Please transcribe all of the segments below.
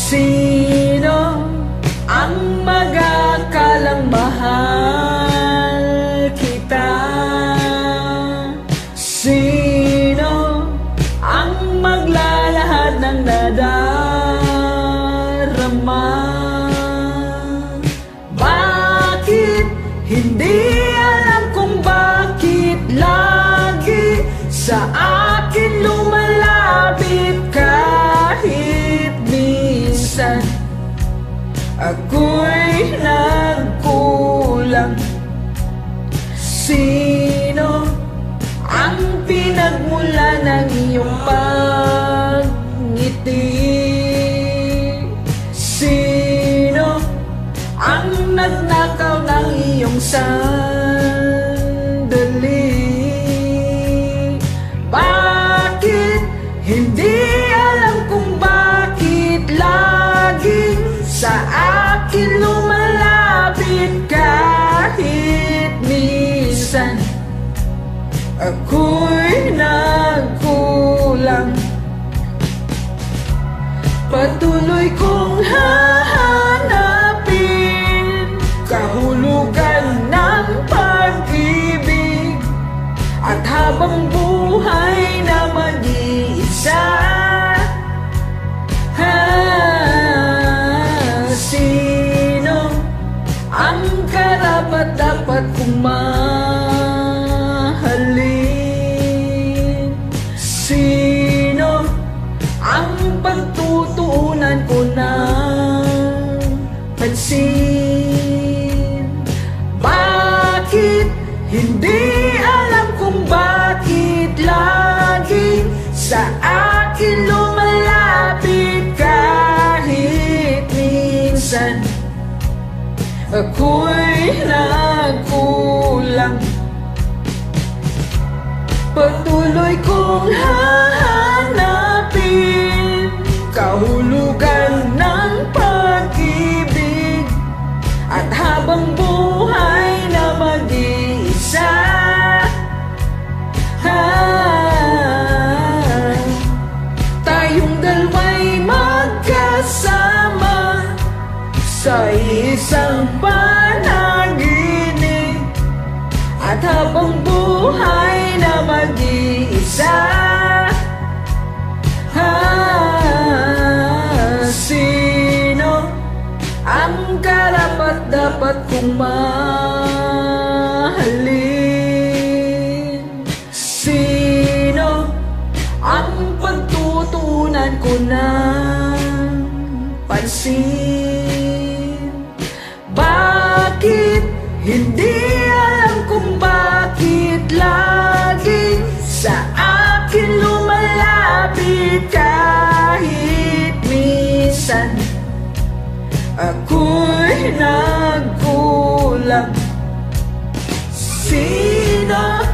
Sino ang mag-akalang mahal kita? Sino ang maglalahad ng nadarama? Bakit hindi alam kung bakit lagi sa akin lumalapit kahit minsan ako'y nagkulang? Sino ang pinagmula ng iyong pagngiti? Sino ang nagnakaw ng iyong sandali? Bakit hindi alam kung bakit laging sa akin lumalapit kahit minsan ako'y nagkulang? Patuloy kong hahanapin kahulugan ng pag-ibig at habang buhay na mag-iisa. Sino ang karapat-dapat kong mahalin? Sino ang pagtutuunan ko ng pansin? Bakit hindi alam kung bakit lagi sa akin lumalapit kahit minsan ako'y nagkulang? Patuloy kong hahanapin kahulugan ng pag-ibig at habang buhay na mag-iisa. Tayong dalawa'y magkasama sa isang panaginip at habang buhay na mag-iisa. Sino ang karapat-dapat kong mahalin? Sino ang pagtutunan ko ng pansin? Bakit hindi alam kung bakit lagi sa akin lumalapit kahit minsan ako'y nagkulang? Sino?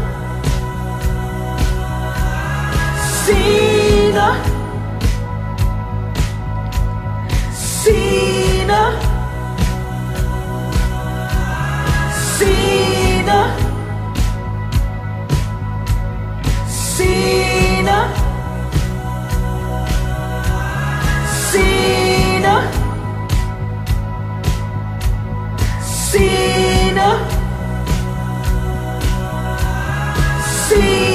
Sino? Sino? Sino? Sino? Sino? Sino? Sino?